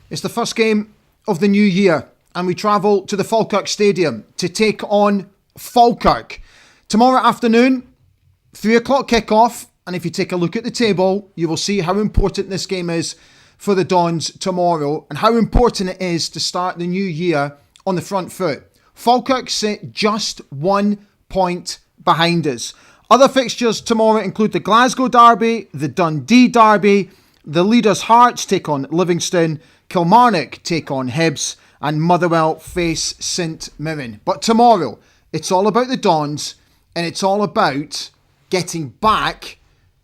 It's the first game of the new year and we travel to the Falkirk Stadium to take on Falkirk. Tomorrow afternoon, 3 o'clock kickoff, and if you take a look at the table, you will see how important this game is for the Dons tomorrow and how important it is to start the new year on the front foot. Falkirk sit just 1 point behind us. Other fixtures tomorrow include the Glasgow Derby, the Dundee Derby, the Leaders Hearts take on Livingston, Kilmarnock take on Hibs, and Motherwell face St Mirren. But tomorrow, it's all about the Dons, and it's all about getting back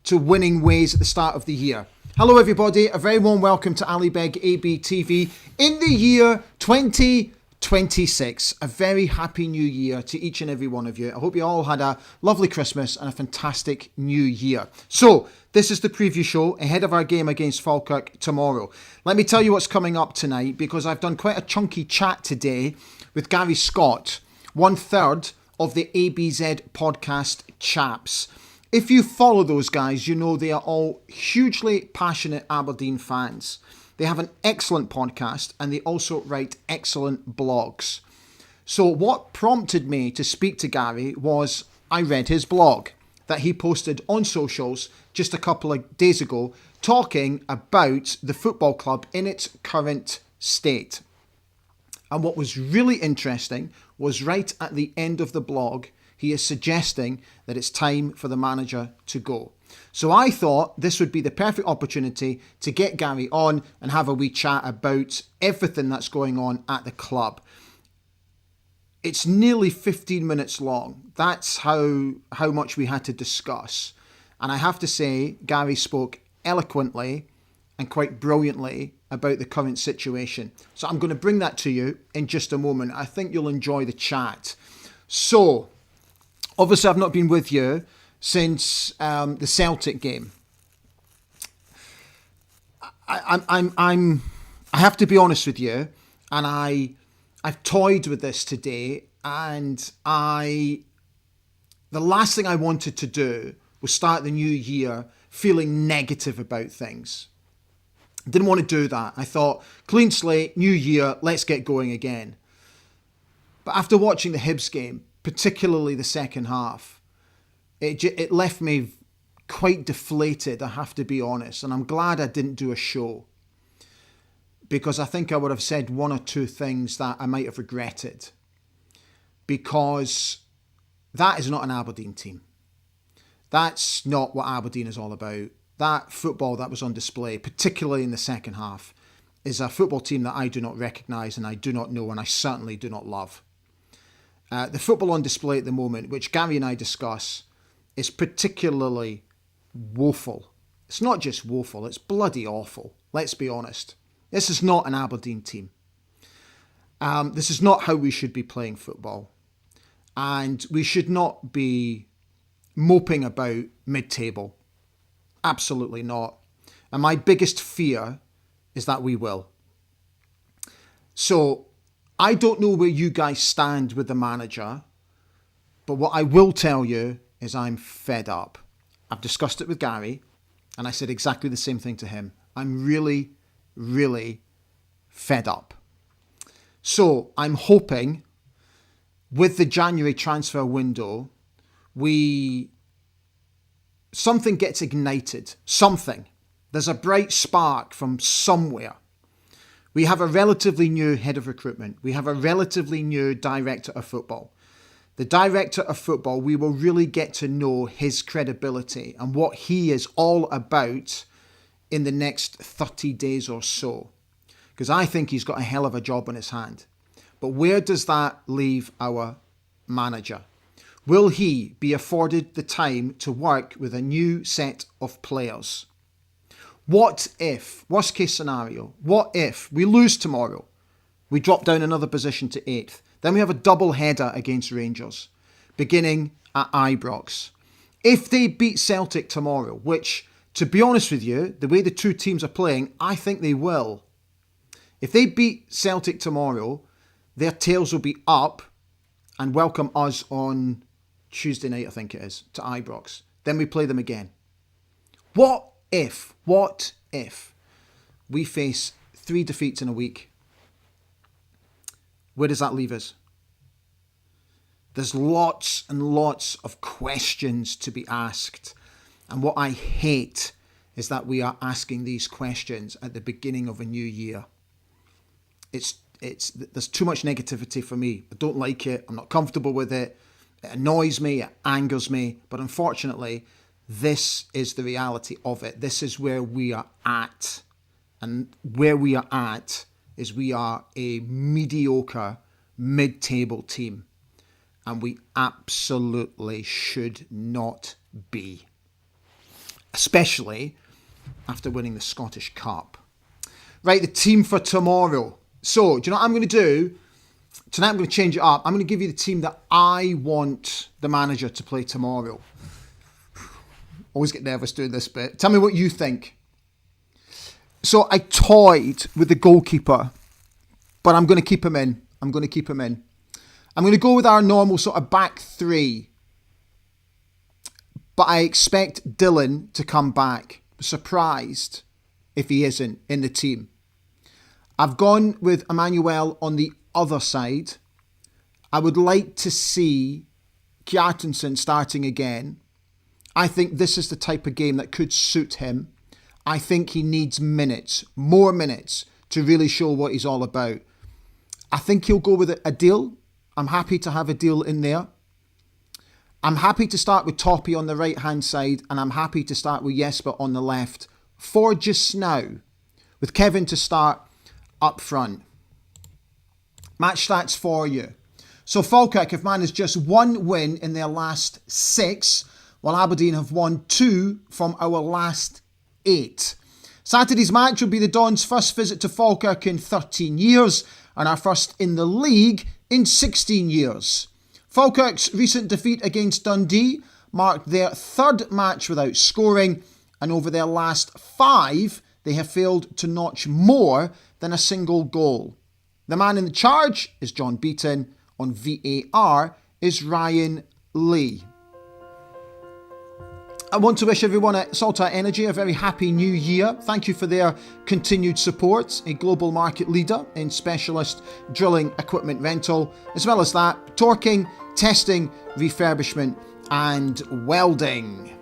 to winning ways at the start of the year. Hello everybody, a very warm welcome to Ali Beg AB TV in the year 2026. A very happy new year to each and every one of you. I hope you all had a lovely Christmas and a fantastic new year. So, this is the preview show ahead of our game against Falkirk tomorrow. Let me tell you what's coming up tonight, because I've done quite a chunky chat today with Gary Scott, 1/3 of the ABZ podcast chaps. If you follow those guys, you know they are all hugely passionate Aberdeen fans. They have an excellent podcast and they also write excellent blogs. So what prompted me to speak to Gary was I read his blog that he posted on socials just a couple of days ago, talking about the football club in its current state. And what was really interesting was right at the end of the blog, he is suggesting that it's time for the manager to go. So I thought this would be the perfect opportunity to get Gary on and have a wee chat about everything that's going on at the club. It's nearly 15 minutes long. That's how much we had to discuss. And I have to say, Gary spoke eloquently and quite brilliantly about the current situation. So I'm going to bring that to you in just a moment. I think you'll enjoy the chat. So, obviously I've not been with you since the Celtic game. I have to be honest with you, and I've toyed with this today, and the last thing I wanted to do was start the new year feeling negative about things. Didn't want to do that. I thought, clean slate, new year, let's get going again. But after watching the Hibs game, particularly the second half, it left me quite deflated, I have to be honest. And I'm glad I didn't do a show, because I think I would have said one or two things that I might have regretted, because that is not an Aberdeen team. That's not what Aberdeen is all about. That football that was on display, particularly in the second half, is a football team that I do not recognise and I do not know, and I certainly do not love. The football on display at the moment, which Gary and I discuss, is particularly woeful. It's not just woeful, it's bloody awful. Let's be honest. This is not an Aberdeen team. This is not how we should be playing football. And we should not be moping about mid-table. Absolutely not. And my biggest fear is that we will. So, I don't know where you guys stand with the manager, but what I will tell you is I'm fed up. I've discussed it with Gary, and I said exactly the same thing to him. I'm really, really fed up. So I'm hoping with the January transfer window, something gets ignited. Something. There's a bright spark from somewhere. We have a relatively new head of recruitment. We have a relatively new director of football. The director of football, we will really get to know his credibility and what he is all about in the next 30 days or so. Because I think he's got a hell of a job on his hand. But where does that leave our manager? Will he be afforded the time to work with a new set of players? What if, worst case scenario, what if we lose tomorrow? We drop down another position to 8th. Then we have a double header against Rangers, beginning at Ibrox. If they beat Celtic tomorrow, which, to be honest with you, the way the two teams are playing, I think they will. If they beat Celtic tomorrow, their tails will be up and welcome us on Tuesday night, I think it is, to Ibrox. Then we play them again. What if we face 3 defeats in a week. Where does that leave us? There's lots and lots of questions to be asked. And what I hate is that we are asking these questions at the beginning of a new year. There's too much negativity for me. I don't like it. I'm not comfortable with it. It annoys me. It angers me. But unfortunately, this is the reality of it. This is where we are at. And where we are at is we are a mediocre mid-table team. And we absolutely should not be. Especially after winning the Scottish Cup. Right, the team for tomorrow. So, do you know what I'm going to do? Tonight I'm going to change it up. I'm going to give you the team that I want the manager to play tomorrow. Always get nervous doing this bit. Tell me what you think. So I toyed with the goalkeeper, but I'm going to keep him in. I'm going to go with our normal sort of back three. But I expect Dylan to come back. Surprised if he isn't in the team. I've gone with Emmanuel on the other side. I would like to see Kjartansson starting again. I think this is the type of game that could suit him. I think he needs minutes, more minutes, to really show what he's all about. I think he'll go with a deal. I'm happy to have a deal in there. I'm happy to start with Toppy on the right-hand side, and I'm happy to start with Jesper on the left for just now, with Kevin to start up front. Match stats for you. So Falkirk have managed just 1 win in their last 6, while Aberdeen have won 2 from our last 8. Saturday's match will be the Dons' first visit to Falkirk in 13 years, and our first in the league in 16 years. Falkirk's recent defeat against Dundee marked their 3rd match without scoring, and over their last 5, they have failed to notch more than a single goal. The man in the charge is John Beaton. On VAR is Ryan Lee. I want to wish everyone at Saltire Energy a very happy new year. Thank you for their continued support, a global market leader in specialist drilling equipment rental, as well as that, torquing, testing, refurbishment and welding.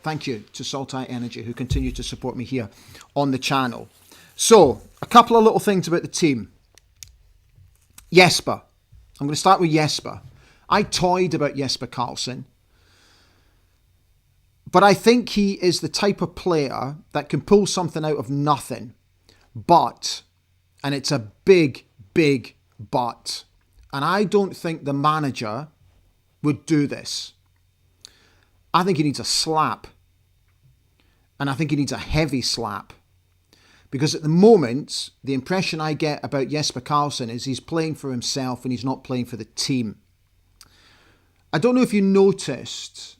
Thank you to Saltire Energy who continue to support me here on the channel. So, a couple of little things about the team. Jesper. I'm going to start with Jesper. I toyed about Jesper Karlsson. But I think he is the type of player that can pull something out of nothing. But, and it's a big, big but, and I don't think the manager would do this. I think he needs a slap. And I think he needs a heavy slap. Because at the moment, the impression I get about Jesper Karlsson is he's playing for himself and he's not playing for the team. I don't know if you noticed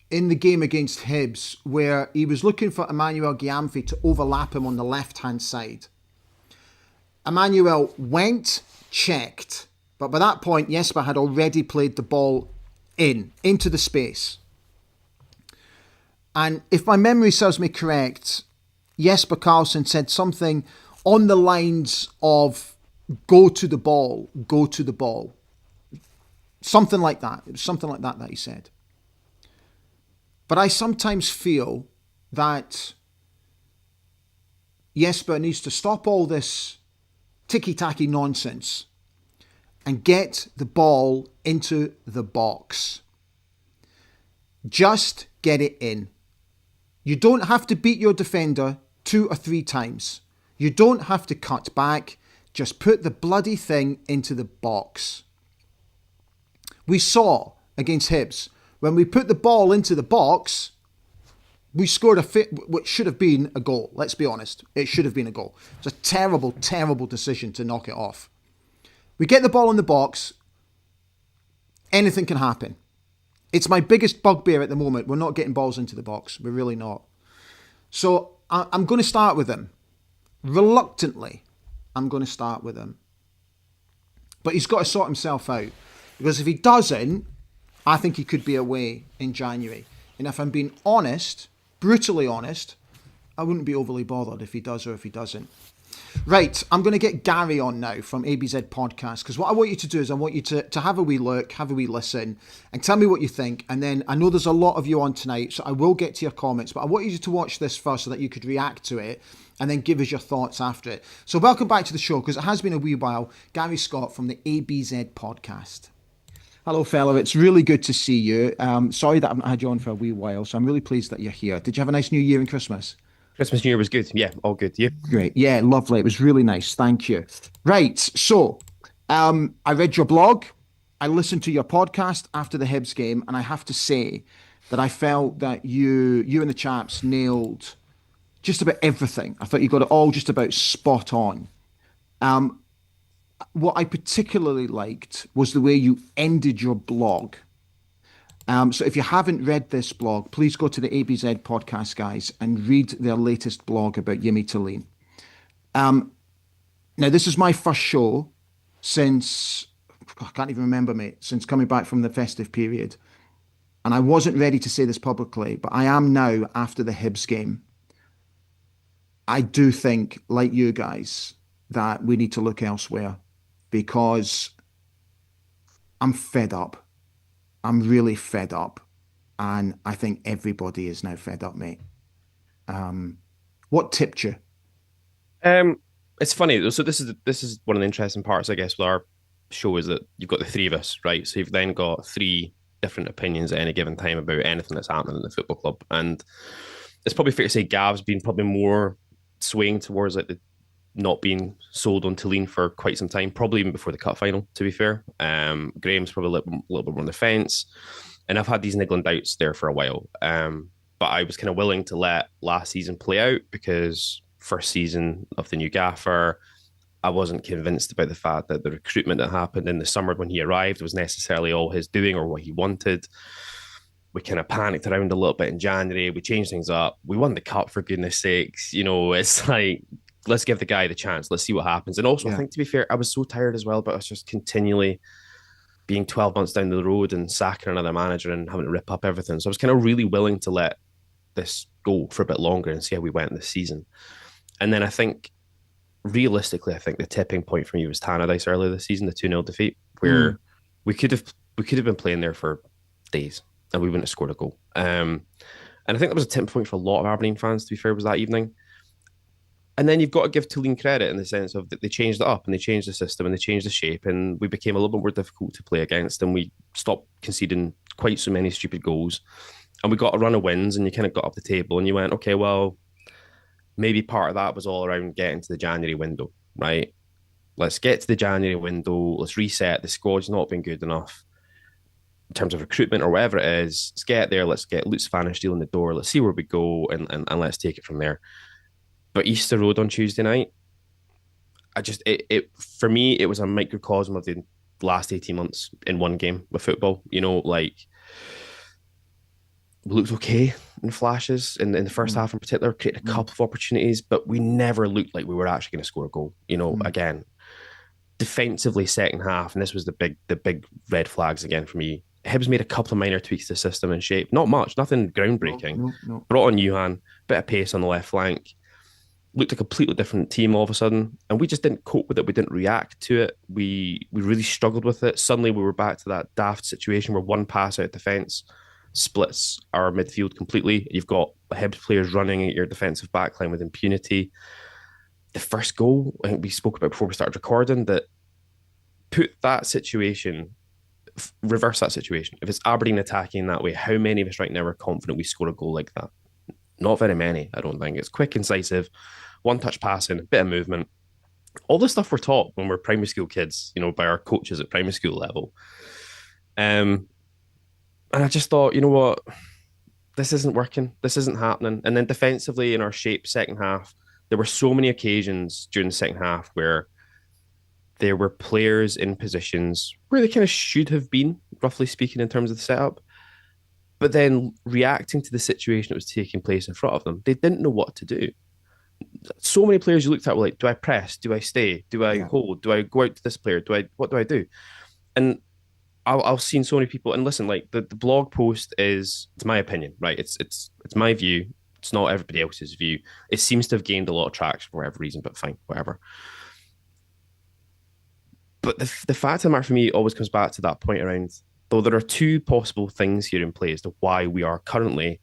in the game against Hibs where he was looking for Emmanuel Gyamfi to overlap him on the left-hand side. Emmanuel went, checked, but by that point Jesper had already played the ball into the space. And if my memory serves me correct, Jesper Karlsson said something on the lines of go to the ball. Something like that. It was something like that he said. But I sometimes feel that Jesper needs to stop all this ticky-tacky nonsense and get the ball into the box. Just get it in. You don't have to beat your defender 2 or 3 times. You don't have to cut back. Just put the bloody thing into the box. We saw against Hibs, when we put the ball into the box, we scored which should have been a goal. Let's be honest. It should have been a goal. It's a terrible, terrible decision to knock it off. We get the ball in the box, anything can happen. It's my biggest bugbear at the moment. We're not getting balls into the box. We're really not. So I'm going to start with him. Reluctantly, I'm going to start with him. But he's got to sort himself out. Because if he doesn't, I think he could be away in January. And if I'm being honest, brutally honest, I wouldn't be overly bothered if he does or if he doesn't. Right, I'm going to get Gary on now from ABZ Podcast, because what I want you to do is I want you to have a wee look, have a wee listen, and tell me what you think. And then I know there's a lot of you on tonight, so I will get to your comments, but I want you to watch this first so that you could react to it and then give us your thoughts after it. So welcome back to the show, because it has been a wee while. Gary Scott from the ABZ Podcast. Hello, fella. It's really good to see you. Sorry that I've not had you on for a wee while, so I'm really pleased that you're here. Did you have a nice New Year and Christmas? Christmas New Year was good. Yeah, all good. You? Great. Yeah, lovely. It was really nice. Thank you. Right. So, I read your blog. I listened to your podcast after the Hibs game, and I have to say that I felt that you and the chaps nailed just about everything. I thought you got it all just about spot on. What I particularly liked was the way you ended your blog. So if you haven't read this blog, please go to the ABZ podcast, guys, and read their latest blog about Yimi Talene. Now, this is my first show since, I can't even remember, mate, since coming back from the festive period. And I wasn't ready to say this publicly, but I am now after the Hibs game. I do think, like you guys, that we need to look elsewhere because I'm fed up. I'm really fed up. And I think everybody is now fed up, mate. What tipped you? Um, it's funny. So this is one of the interesting parts, I guess, with our show is that you've got the three of us, right? So you've then got three different opinions at any given time about anything that's happening in the football club, and it's probably fair to say Gav's been probably more swaying towards like the not being sold on Tulane for quite some time, probably even before the cup final. To be fair, Graham's probably a little bit more on the fence, and I've had these niggling doubts there for a while. But I was kind of willing to let last season play out because first season of the new gaffer, I wasn't convinced about the fact that the recruitment that happened in the summer when he arrived was necessarily all his doing or what he wanted. We kind of panicked around a little bit in January. We changed things up. We won the cup, for goodness sakes. You know, it's like, let's give the guy the chance. Let's see what happens. And also, I Yeah. think, to be fair, I was so tired as well, but I was just continually being 12 months down the road and sacking another manager and having to rip up everything. So I was kind of really willing to let this go for a bit longer and see how we went this season. And then I think, realistically, I think the tipping point for me was Tannadice earlier this season, the 2-0 defeat, Mm. where we could have been playing there for days and we wouldn't have scored a goal. And I think that was a tipping point for a lot of Aberdeen fans, to be fair, was that evening. And then you've got to give Tulane credit in the sense of that they changed it up and they changed the system and they changed the shape and we became a little bit more difficult to play against and we stopped conceding quite so many stupid goals. And we got a run of wins and you kind of got up the table and you went, okay, well, maybe part of that was all around getting to the January window, right? Let's get to the January window. Let's reset. The squad's not been good enough in terms of recruitment or whatever it is. Let's get there. Let's get Lutz Pfannenstiel in the door. Let's see where we go and let's take it from there. But Easter Road on Tuesday night, it for me, it was a microcosm of the last 18 months in one game with football. You know, like we looked okay in flashes in the first Mm. half in particular, created a Mm. couple of opportunities, but we never looked like we were actually going to score a goal. You know, Mm. again, defensively second half, and this was the big red flags again for me. Hibs made a couple of minor tweaks to system and shape, not much, nothing No, groundbreaking. no, no. Brought on Yuhan, bit of pace on the left flank, looked a completely different team all of a sudden, and we just didn't cope with it. We didn't react to it. We really struggled with it. Suddenly, we were back to that daft situation where one pass out of defence splits our midfield completely. You've got Hibs players running at your defensive backline with impunity. The first goal, I think we spoke about before we started recording, that put that situation, reverse that situation. If it's Aberdeen attacking that way, how many of us right now are confident we score a goal like that? Not very many, I don't think. It's quick, incisive, one touch passing, a bit of movement. All the stuff we're taught when we're primary school kids, you know, by our coaches at primary school level. And I just thought, you know what, this isn't working. This isn't happening. And then defensively in our shape, second half, there were so many occasions during the second half where there were players in positions where they kind of should have been, roughly speaking, in terms of the setup. But then reacting to the situation that was taking place in front of them, they didn't know what to do. So many players you looked at were like, do I press? Do I stay? Do I Yeah. hold? Do I go out to this player? What do I do? And I've seen so many people, and listen, like the blog post is, it's my opinion, right? It's my view. It's not everybody else's view. It seems to have gained a lot of traction for whatever reason, but fine, whatever. But the fact of the matter for me always comes back to that point around, though there are two possible things here in play as to why we are currently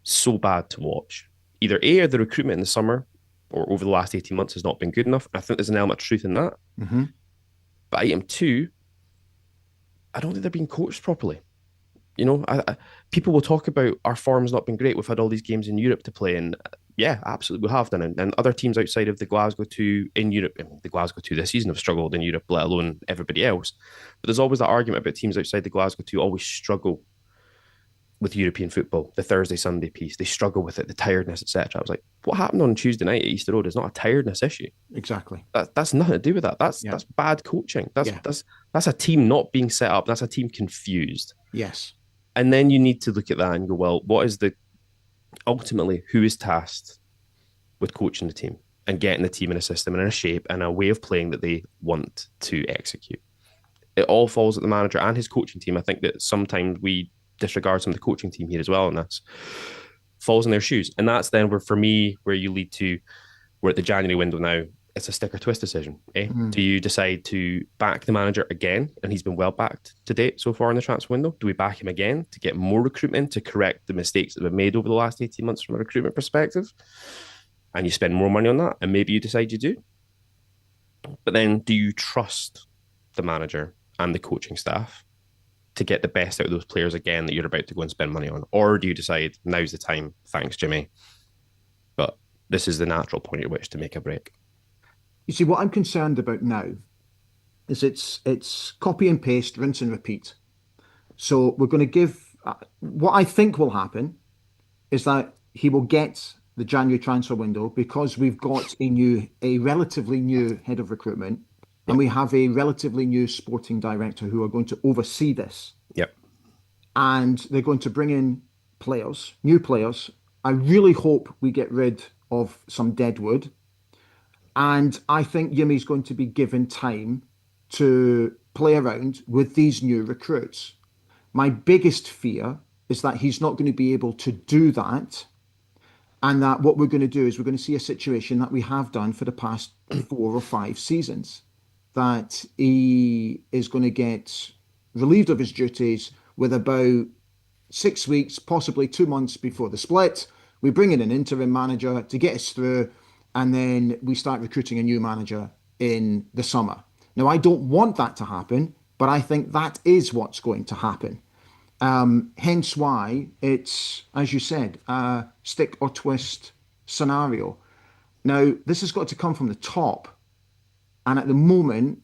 so bad to watch. Either A, the recruitment in the summer or over the last 18 months has not been good enough. I think there's an element of truth in that. Mm-hmm. But item two, I don't think they're being coached properly. People will talk about our form's not been great. We've had all these games in Europe to play, and yeah, absolutely, we have done. And other teams outside of the Glasgow Two in Europe, I mean, the Glasgow Two this season have struggled in Europe, let alone everybody else. But there's always that argument about teams outside the Glasgow Two always struggle with European football, the Thursday, Sunday piece. They struggle with it, the tiredness, etc. I was like, what happened on Tuesday night at Easter Road is not a tiredness issue. Exactly. That's nothing to do with that. That's bad coaching. That's a team not being set up. That's a team confused. Yes. And then you need to look at that and go, well, ultimately, who is tasked with coaching the team and getting the team in a system and in a shape and a way of playing that they want to execute? It all falls at the manager and his coaching team. I think that sometimes we disregard some of the coaching team here as well, and that's falls in their shoes. And that's then where you lead to, we're at the January window now. It's a stick or twist decision. Do you decide to back the manager again? And he's been well backed to date so far in the transfer window. Do we back him again to get more recruitment to correct the mistakes that have been made over the last 18 months from a recruitment perspective? And you spend more money on that, and maybe you decide you do. But then do you trust the manager and the coaching staff to get the best out of those players again that you're about to go and spend money on? Or do you decide, now's the time, thanks, Jimmy, but this is the natural point at which to make a break? You see, what I'm concerned about now is it's copy and paste, rinse and repeat. So we're going to give what I think will happen is that he will get the January transfer window because we've got a relatively new head of recruitment, and we have a relatively new sporting director who are going to oversee this. Yep. And they're going to bring in players, new players. I really hope we get rid of some dead wood. And I think Yimmy's going to be given time to play around with these new recruits. My biggest fear is that he's not going to be able to do that. And that what we're going to do is we're going to see a situation that we have done for the past 4 or 5 seasons, that he is going to get relieved of his duties with about 6 weeks, possibly 2 months before the split. We bring in an interim manager to get us through, and then we start recruiting a new manager in the summer. Now, I don't want that to happen, but I think that is what's going to happen. Hence why it's, as you said, a stick or twist scenario. Now, this has got to come from the top. And at the moment,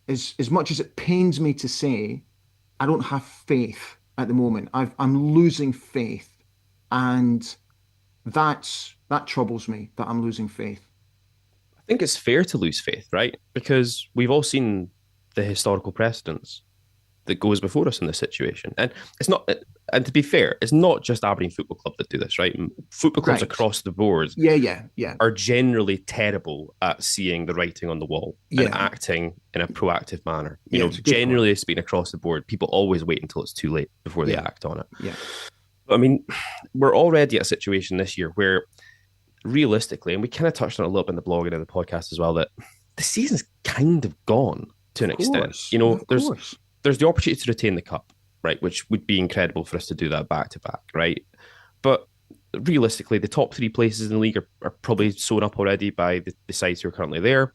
as much as it pains me to say, I don't have faith at the moment. I'm losing faith. And that troubles me, that I'm losing faith. I think it's fair to lose faith, right? Because we've all seen the historical precedents that goes before us in this situation. And it's not, and to be fair, it's not just Aberdeen Football Club that do this, right? Football clubs across the board are generally terrible at seeing the writing on the wall and acting in a proactive manner. Generally speaking, across the board, people always wait until it's too late before they act on it. Yeah. I mean, we're already at a situation this year where realistically, and we kind of touched on it a little bit in the blog and in the podcast as well, that the season's kind of gone to an extent. There's the opportunity to retain the cup, right, which would be incredible for us to do that back to back, right? But realistically, the top 3 places in the league are probably sewn up already by the sides who are currently there.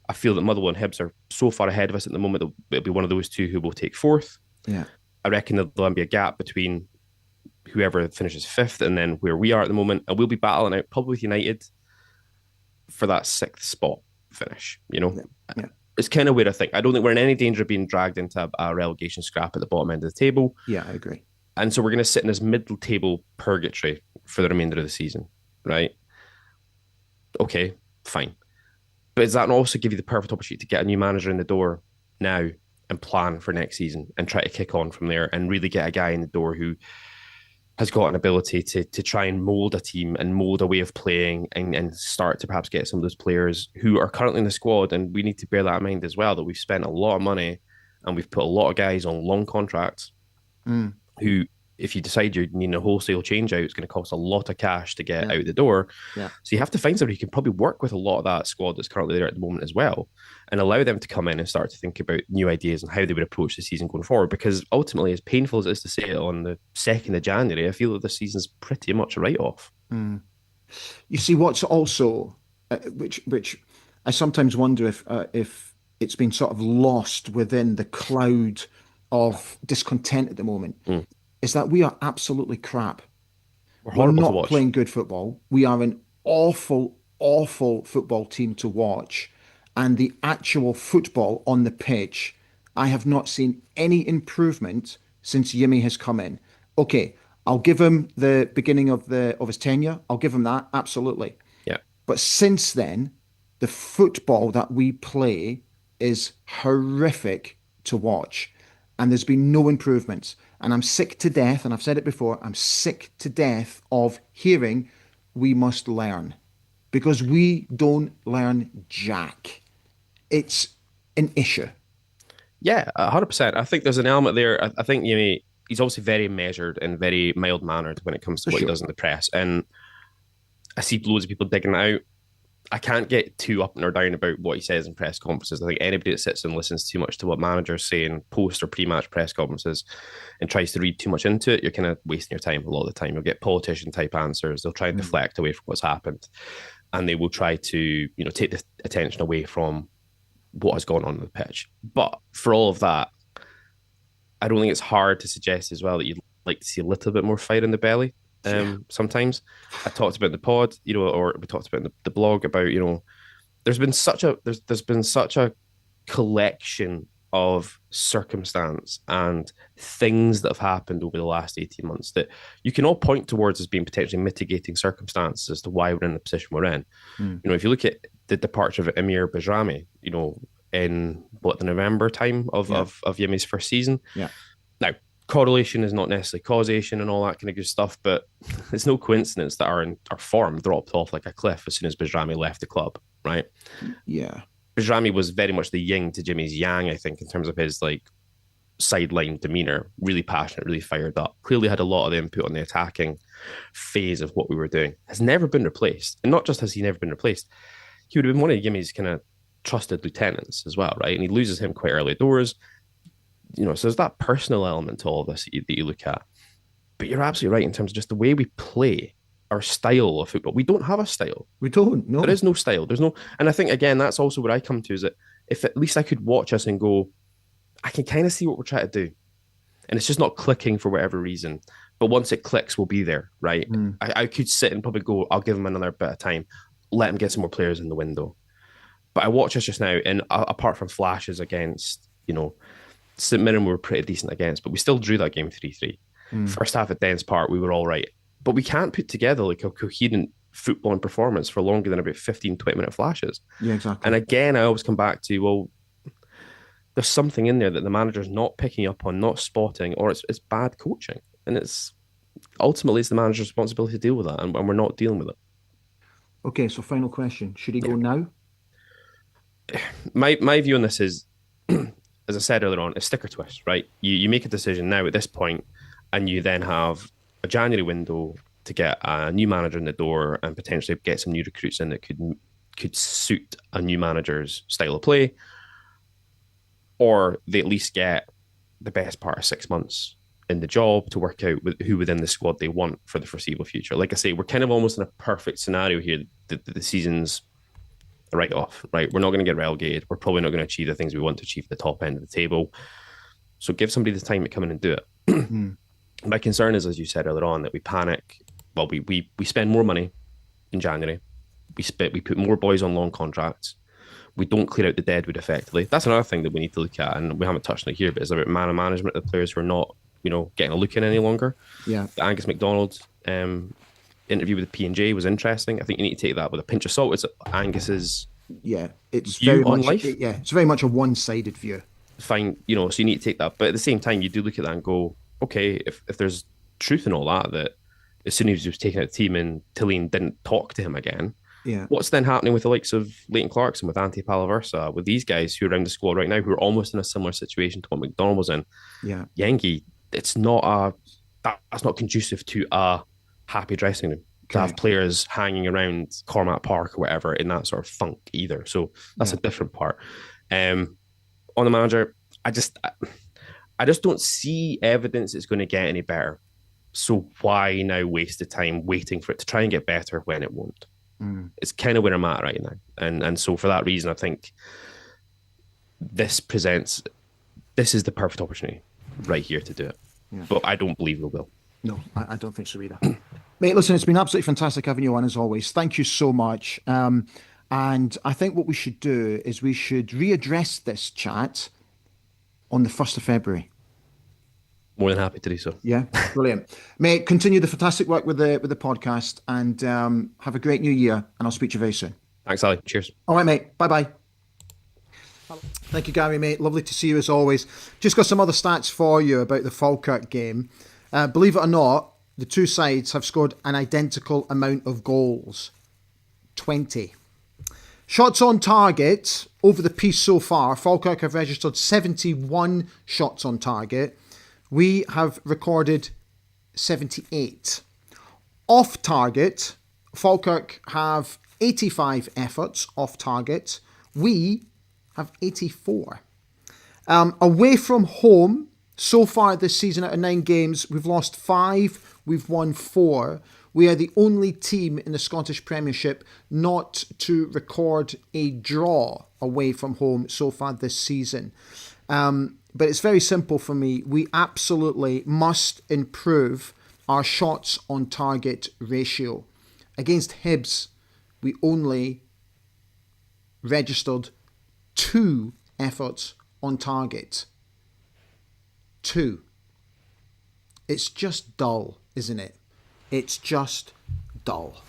I feel that Motherwell and Hibs are so far ahead of us at the moment that it'll be one of those two who will take 4th. Yeah. I reckon there'll be a gap between whoever finishes 5th and then where we are at the moment, and we'll be battling out probably with United for that 6th spot finish, Yeah. It's kind of where I think. I don't think we're in any danger of being dragged into a relegation scrap at the bottom end of the table. Yeah, I agree. And so we're going to sit in this middle table purgatory for the remainder of the season, right? Okay, fine. But does that also give you the perfect opportunity to get a new manager in the door now and plan for next season and try to kick on from there and really get a guy in the door who has got an ability to try and mould a team and mould a way of playing and start to perhaps get some of those players who are currently in the squad. And we need to bear that in mind as well, that we've spent a lot of money and we've put a lot of guys on long contracts who if you decide you're needing a wholesale change out, it's going to cost a lot of cash to get Yeah, out the door. yeah. So you have to find somebody who can probably work with a lot of that squad that's currently there at the moment as well, and allow them to come in and start to think about new ideas and how they would approach the season going forward. Because ultimately, as painful as it is to say it on the 2nd of January, I feel that this season's pretty much a write-off. Mm. You see, what's also, which I sometimes wonder if it's been sort of lost within the cloud of discontent at the moment, Mm. is that we are absolutely crap. We're We're horrible to not watch. playing good football. We are an awful, awful football team to watch. And the actual football on the pitch, I have not seen any improvement since Yimi has come in. Okay, I'll give him the beginning of his tenure. I'll give him that, absolutely. Yeah. But since then, the football that we play is horrific to watch. And there's been no improvements. And I'm sick to death, and I've said it before, I'm sick to death of hearing we must learn because we don't learn jack. It's an issue. Yeah, 100%. I think there's an element there. I think he's obviously very measured and very mild mannered when it comes to For what he sure. does in the press, and I see loads of people digging it out. I can't get too up or down about what he says in press conferences. I think anybody that sits and listens too much to what managers say in post or pre-match press conferences and tries to read too much into it, you're kind of wasting your time a lot of the time. You'll get politician type answers. They'll try and Mm. deflect away from what's happened, and they will try to take the attention away from what has gone on the pitch. But for all of that, I don't think it's hard to suggest as well that you'd like to see a little bit more fire in the belly. Yeah. Sometimes I talked about in the pod, or we talked about in the blog about, there's been such a collection of circumstance and things that have happened over the last 18 months that you can all point towards as being potentially mitigating circumstances as to why we're in the position we're in. Mm. If you look at the departure of Emir Bajrami, in the November time of Yeah. of Yimi's first season. Yeah. Now, correlation is not necessarily causation and all that kind of good stuff, but it's no coincidence that our form dropped off like a cliff as soon as Bajrami left the club, right? Yeah. Bajrami was very much the yin to Jimmy's yang, I think, in terms of his sideline demeanor, really passionate, really fired up, clearly had a lot of input on the attacking phase of what we were doing, has never been replaced. And not just has he never been replaced, he would have been one of Jimmy's kind of trusted lieutenants as well, right? And he loses him quite early doors. So there's that personal element to all of this that you look at. But you're absolutely right in terms of just the way we play, our style of football. We don't have a style. We don't. There No. is no style. There's no, and I think again that's also where I come to is that if at least I could watch us and go, I can kind of see what we're trying to do, and it's just not clicking for whatever reason. But once it clicks, we'll be there, right? Mm. I could sit and probably go, I'll give him another bit of time, let him get some more players in the window. But I watch us just now, and apart from flashes against, St Mirren, we were pretty decent against, but we still drew that game 3-3. Mm. First half at Dens Park, we were all right. But we can't put together a coherent footballing performance for longer than about 15, 20-minute flashes. Yeah, exactly. And again, I always come back to, well, there's something in there that the manager's not picking up on, not spotting, or it's bad coaching. And ultimately it's the manager's responsibility to deal with that, and we're not dealing with it. Okay, so final question. Should he go Yeah. now? My view on this is, as I said earlier on, a sticker twist, right? You make a decision now at this point, and you then have a January window to get a new manager in the door and potentially get some new recruits in that could suit a new manager's style of play, or they at least get the best part of 6 months in the job to work out who within the squad they want for the foreseeable future. Like I say, we're kind of almost in a perfect scenario here. The season's a write-off, right? We're not going to get relegated. We're probably not going to achieve the things we want to achieve at the top end of the table. So give somebody the time to come in and do it. Mm. My concern is, as you said earlier on, that we panic. Well, we spend more money in January. We put more boys on long contracts. We don't clear out the deadwood effectively. That's another thing that we need to look at, and we haven't touched on it here, but it's about man management of the players who are not, getting a look in any longer. Yeah. The Angus MacDonald interview with the P&J was interesting. I think you need to take that with a pinch of salt. It's Angus's Yeah. It's view very on much. life. Yeah. It's very much a one-sided view. Fine, so you need to take that. But at the same time, you do look at that and go, okay, if there's truth in all that as soon as he was taking out the team and Tilleen didn't talk to him again, Yeah. what's then happening with the likes of Leighton Clarkson, with Ante Palaversa, with these guys who are around the squad right now who are almost in a similar situation to what McDonald was in? Yeah. Yengi, it's not a that's not conducive to a happy dressing room. To have players hanging around Cormac Park or whatever in that sort of funk either. So that's a different part. On the manager, I just don't see evidence it's going to get any better. So why now waste the time waiting for it to try and get better when it won't? It's kind of where I'm at right now. And so for that reason, I think this is the perfect opportunity right here to do it. But I don't believe we will. No, I don't think so either. Mate, listen, it's been absolutely fantastic having you on as always. Thank you so much. And I think what we should do is we should readdress this chat on the 1st of February. More than happy to do so. Yeah, brilliant. Mate, continue the fantastic work with the podcast and have a great new year. And I'll speak to you very soon. Thanks, Ali. Cheers. All right, mate. Bye-bye. Thank you, Gary, mate. Lovely to see you as always. Just got some other stats for you about the Falkirk game. Believe it or not, the two sides have scored an identical amount of goals. 20. Shots on target over the piece so far. Falkirk have registered 71 shots on target. We have recorded 78. Off target, Falkirk have 85 efforts off target. We have 84. Away from home, so far this season out of 9 games, we've lost 5, we've won 4. We are the only team in the Scottish Premiership not to record a draw away from home so far this season. But it's very simple for me. We absolutely must improve our shots on target ratio. Against Hibs, we only registered 2 efforts on target. 2. It's just dull, isn't it? It's just dull.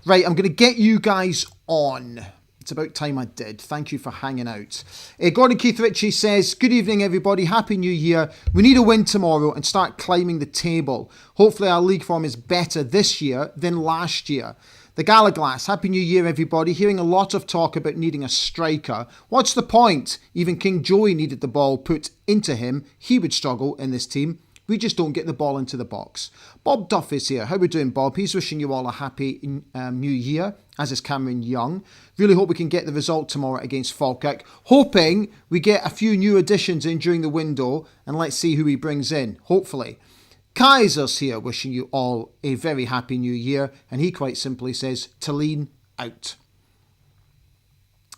Right, I'm going to get you guys on. It's about time I did. Thank you for hanging out. Gordon Keith Ritchie says, good evening, everybody. Happy New Year. We need a win tomorrow and start climbing the table. Hopefully our league form is better this year than last year. The Gala Glass, Happy New Year, everybody. Hearing a lot of talk about needing a striker. What's the point? Even King Joey needed the ball put into him. He would struggle in this team. We just don't get the ball into the box. Bob Duff is here. How are we doing, Bob? He's wishing you all a happy new year, as is Cameron Young. Really hope we can get the result tomorrow against Falkirk. Hoping we get a few new additions in during the window, and let's see who he brings in, hopefully. Kaiser's here, wishing you all a very happy new year, and he quite simply says, Talleen out.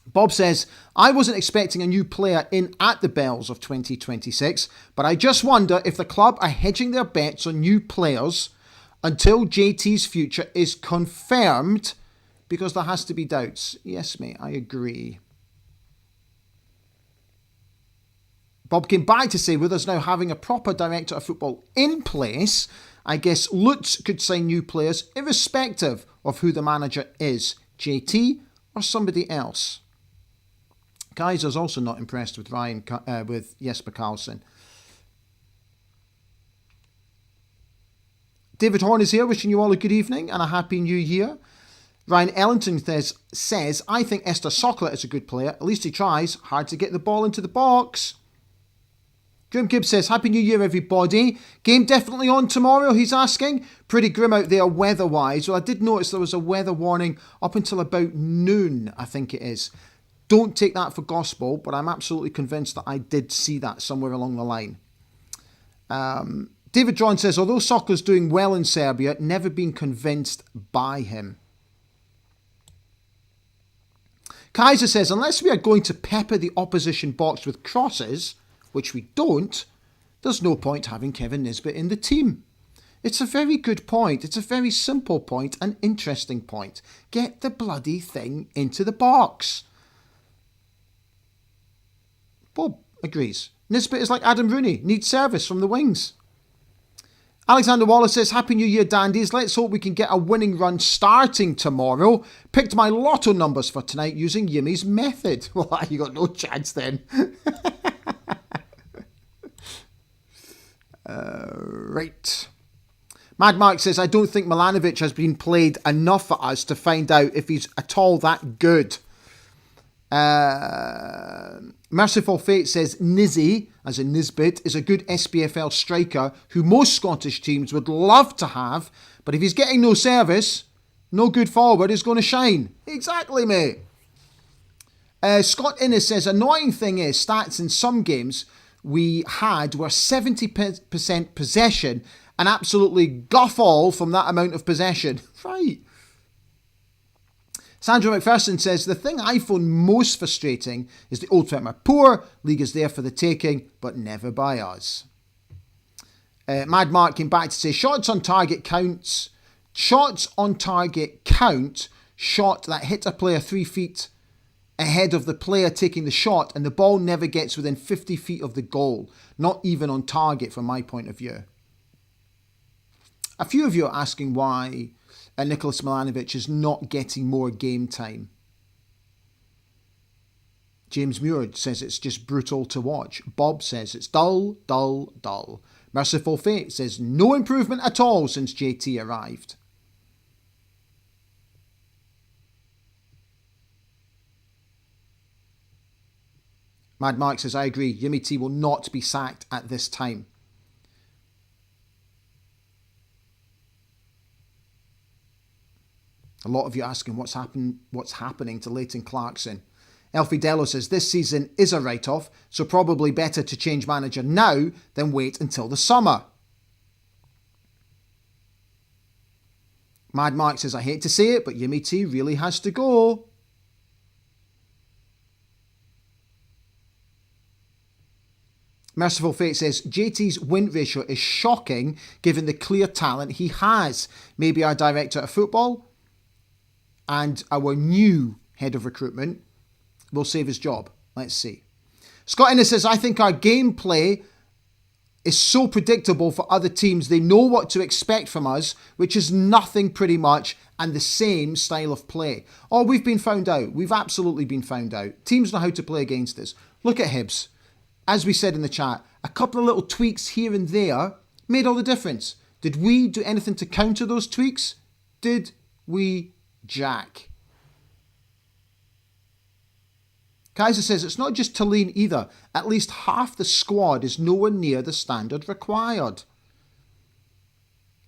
Bob says, I wasn't expecting a new player in at the bells of 2026, but I just wonder if the club are hedging their bets on new players until JT's future is confirmed, because there has to be doubts. Yes, mate, I agree. Bob came back to say, with us now having a proper director of football in place, I guess Lutz could sign new players irrespective of who the manager is, JT or somebody else. Kaiser's also not impressed with with Jesper Karlsson. David Horn is here, wishing you all a good evening and a happy new year. Ryan Ellington says, I think Esther Sokler is a good player. At least he tries. Hard to get the ball into the box. Grim Gibbs says, Happy New Year, everybody. Game definitely on tomorrow, he's asking. Pretty grim out there weather-wise. Well, I did notice there was a weather warning up until about noon, I think it is. Don't take that for gospel, but I'm absolutely convinced that I did see that somewhere along the line. David John says, although Sokler's doing well in Serbia, never been convinced by him. Kaiser says, unless we are going to pepper the opposition box with crosses, which we don't, there's no point having Kevin Nisbet in the team. It's a very good point. It's a very simple point, an interesting point. Get the bloody thing into the box. Bob agrees. Nisbet is like Adam Rooney, needs service from the wings. Alexander Wallace says, Happy New Year, dandies. Let's hope we can get a winning run starting tomorrow. Picked my lotto numbers for tonight using Yimmy's method. Well, you got no chance then. Right. Mad Mark says, I don't think Milanovic has been played enough for us to find out if he's at all that good. Merciful Fate says Nizzy, as in Nisbet, is a good SPFL striker who most Scottish teams would love to have, but if he's getting no service, no good forward is going to shine. Exactly, mate. Scott Innes says, annoying thing is, stats in some games we had were 70% possession and absolutely guff all from that amount of possession. Right. Sandra McPherson says, the thing I find most frustrating is the Old Firm are poor, league is there for the taking, but never by us. Mad Mark came back to say, shots on target count, shot that hit a player 3 feet ahead of the player taking the shot, and the ball never gets within 50 feet of the goal, not even on target from my point of view. A few of you are asking why Nicholas Milanovic is not getting more game time. James Muir says it's just brutal to watch. Bob says it's dull, dull, dull. Merciful Fate says no improvement at all since JT arrived. Mad Mark says, I agree, Yimmy T will not be sacked at this time. A lot of you asking what's happening to Leighton Clarkson. Elfie Dello says, this season is a write-off, so probably better to change manager now than wait until the summer. Mad Mark says, I hate to say it, but Yimmy T really has to go. Merciful Fate says, JT's win ratio is shocking given the clear talent he has. Maybe our director of football and our new head of recruitment will save his job. Let's see. Scott Innes says, I think our gameplay is so predictable for other teams. They know what to expect from us, which is nothing pretty much, and the same style of play. Oh, we've been found out. We've absolutely been found out. Teams know how to play against us. Look at Hibs. As we said in the chat, a couple of little tweaks here and there made all the difference. Did we do anything to counter those tweaks? Did we jack? Kaiser says it's not just Tulane either. At least half the squad is nowhere near the standard required.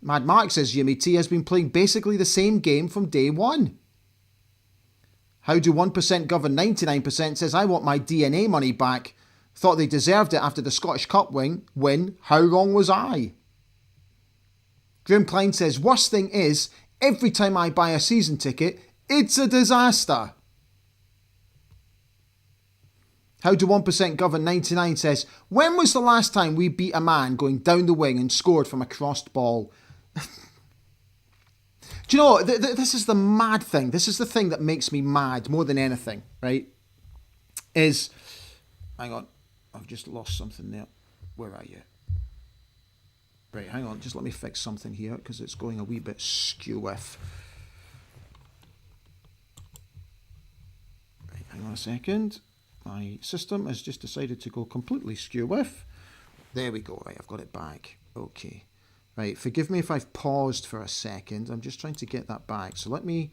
Mad Mark says Yimmy T has been playing basically the same game from day one. How do 1% govern 99% says I want my DNA money back. Thought they deserved it after the Scottish Cup win. How wrong was I? Graham Klein says, worst thing is, every time I buy a season ticket, it's a disaster. How do 1% govern 99 says, when was the last time we beat a man going down the wing and scored from a crossed ball? Do you know, this is the mad thing. This is the thing that makes me mad more than anything, right? Is, hang on, I've just lost something there. Where are you? Right, hang on, just let me fix something here because it's going a wee bit skew-with. Right, hang on a second. My system has just decided to go completely skew-with. There we go, right, I've got it back. Okay. Right, forgive me if I've paused for a second. I'm just trying to get that back. So let me...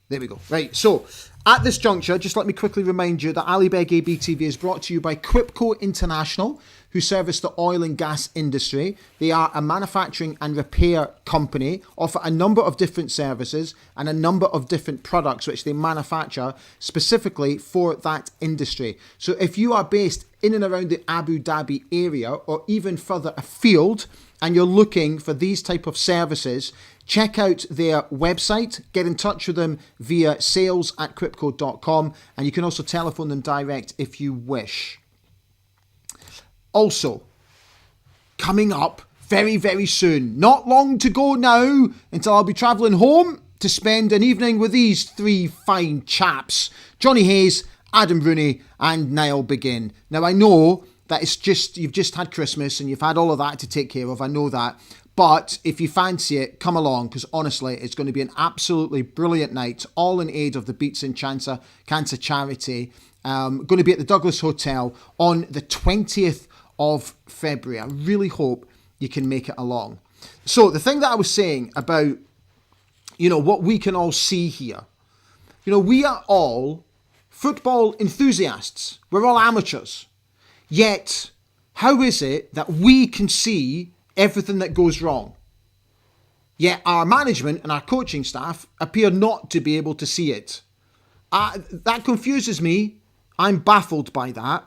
There we go. Right, so at this juncture, just let me quickly remind you that Alibeg ABTV is brought to you by Quipco International, who service the oil and gas industry. They are a manufacturing and repair company, offer a number of different services and a number of different products which they manufacture specifically for that industry. So if you are based in and around the Abu Dhabi area or even further afield and you're looking for these type of services, check out their website, get in touch with them via sales@quipco.com, and you can also telephone them direct if you wish. Also, coming up very, very soon, not long to go now until I'll be travelling home to spend an evening with these three fine chaps, Johnny Hayes, Adam Rooney and Niall Begin. Now I know that you've just had Christmas and you've had all of that to take care of, I know that. But if you fancy it, come along, because honestly, it's going to be an absolutely brilliant night, all in aid of the Beats in Cancer charity. Going to be at the Douglas Hotel on the 20th of February. I really hope you can make it along. So the thing that I was saying about, what we can all see here, we are all football enthusiasts. We're all amateurs. Yet, how is it that we can see everything that goes wrong? Yet our management and our coaching staff appear not to be able to see it. That confuses me. I'm baffled by that.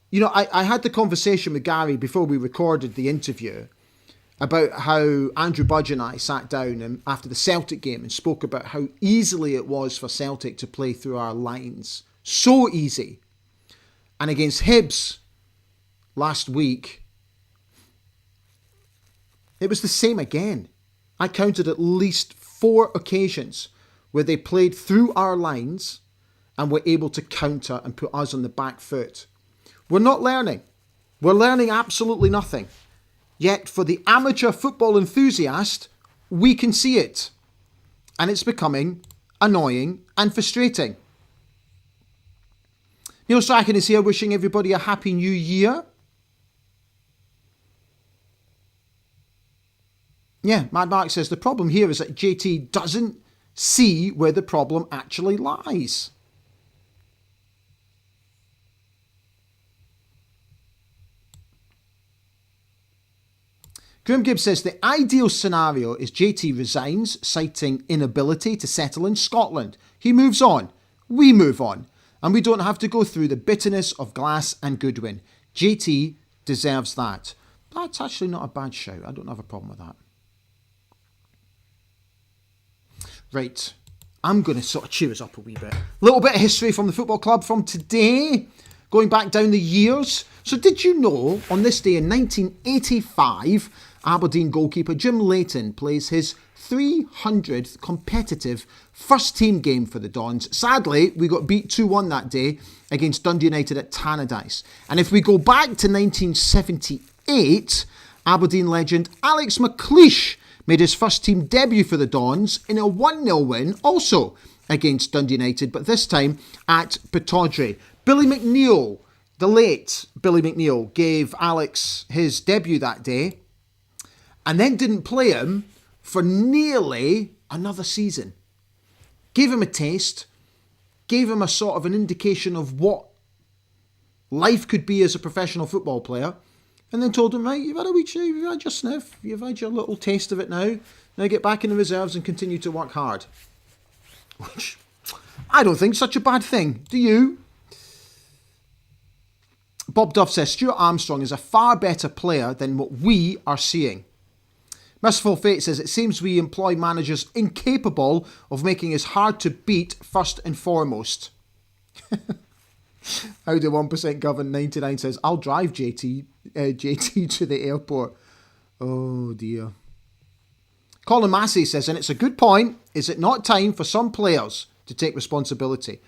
You know, I had the conversation with Gary before we recorded the interview about how Andrew Budge and I sat down and after the Celtic game and spoke about how easily it was for Celtic to play through our lines. So easy. And against Hibs last week, it was the same again. I counted at least 4 occasions where they played through our lines and were able to counter and put us on the back foot. We're not learning. We're learning absolutely nothing. Yet for the amateur football enthusiast, we can see it. And it's becoming annoying and frustrating. Neil Strachan is here wishing everybody a happy new year. Yeah, Mad Mark says the problem here is that JT doesn't see where the problem actually lies. Graham Gibbs says the ideal scenario is JT resigns, citing inability to settle in Scotland. He moves on. We move on. And we don't have to go through the bitterness of Glass and Goodwin. JT deserves that. That's actually not a bad shout. I don't have a problem with that. Right. I'm going to sort of cheer us up a wee bit. A little bit of history from the football club from today. Going back down the years. So did you know on this day in 1985... Aberdeen goalkeeper Jim Leighton plays his 300th competitive first-team game for the Dons. Sadly, we got beat 2-1 that day against Dundee United at Tannadice. And if we go back to 1978, Aberdeen legend Alex McLeish made his first-team debut for the Dons in a 1-0 win, also against Dundee United, but this time at Pittodrie. Billy McNeil, the late Billy McNeil, gave Alex his debut that day, and then didn't play him for nearly another season. Gave him a taste, gave him a sort of an indication of what life could be as a professional football player, and then told him, right, you've had your sniff, you've had your little taste of it now get back in the reserves and continue to work hard. Which, I don't think such a bad thing, do you? Bob Duff says, Stuart Armstrong is a far better player than what we are seeing. Merciful Fate says, it seems we employ managers incapable of making us hard to beat first and foremost. How do 1% govern 99 says, I'll drive JT to the airport. Oh dear. Colin Massey says, and it's a good point, is it not time for some players to take responsibility?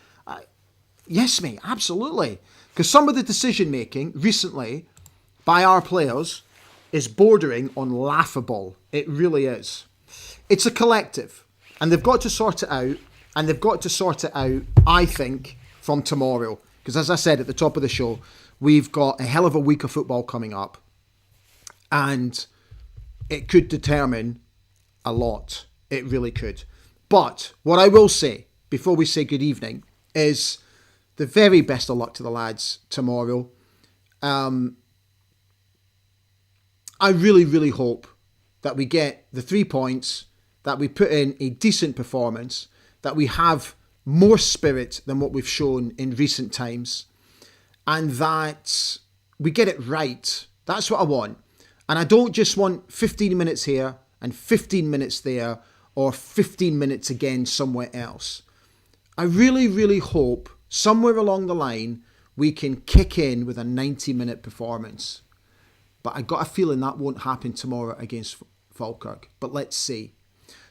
Yes, mate, absolutely. Because some of the decision making recently by our players is bordering on laughable. It really is. It's a collective, and they've got to sort it out, I think, from tomorrow. Because as I said at the top of the show, we've got a hell of a week of football coming up, and it could determine a lot. It really could. But what I will say, before we say good evening, is the very best of luck to the lads tomorrow. I really, really hope that we get the 3 points, that we put in a decent performance, that we have more spirit than what we've shown in recent times, and that we get it right. That's what I want. And I don't just want 15 minutes here and 15 minutes there or 15 minutes again somewhere else. I really, really hope somewhere along the line we can kick in with a 90-minute performance. But I got a feeling that won't happen tomorrow against Falkirk. But let's see.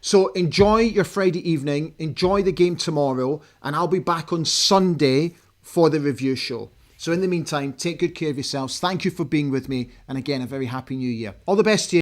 So enjoy your Friday evening. Enjoy the game tomorrow. And I'll be back on Sunday for the review show. So in the meantime, take good care of yourselves. Thank you for being with me. And again, a very happy new year. All the best to you.